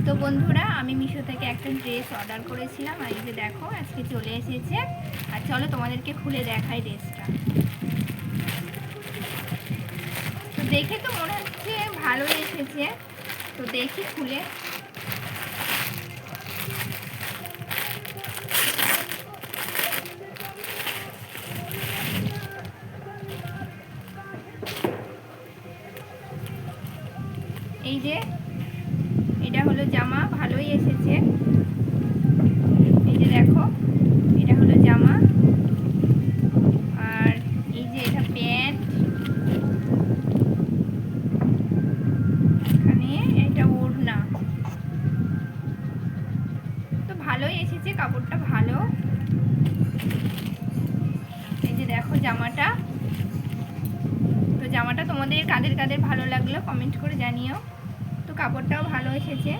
তো বন্ধুরা, আমি মিশো থেকে একটা ড্রেস অর্ডার করেছিলাম, আর এই যে দেখো আজকে চলে এসেছে। আর চলো তোমাদেরকে খুলে দেখাই ড্রেসটা। তো দেখে তো মনে হচ্ছে ভালোই এসেছে, তো দেখি খুলে। এই যে এটা হলো জামা, ভালোই এসেছে। এই যে দেখো এটা হলো জামা, আর এই যে এটা প্যান্ট, এখানে এটা ওড়না। তো ভালোই এসেছে, কাপড়টা ভালো। এই যে দেখো জামাটা। তো জামাটা তোমাদের কাদের কাদের ভালো লাগলো কমেন্ট করে জানিও। তো কাপড়টাও ভালো এসেছে।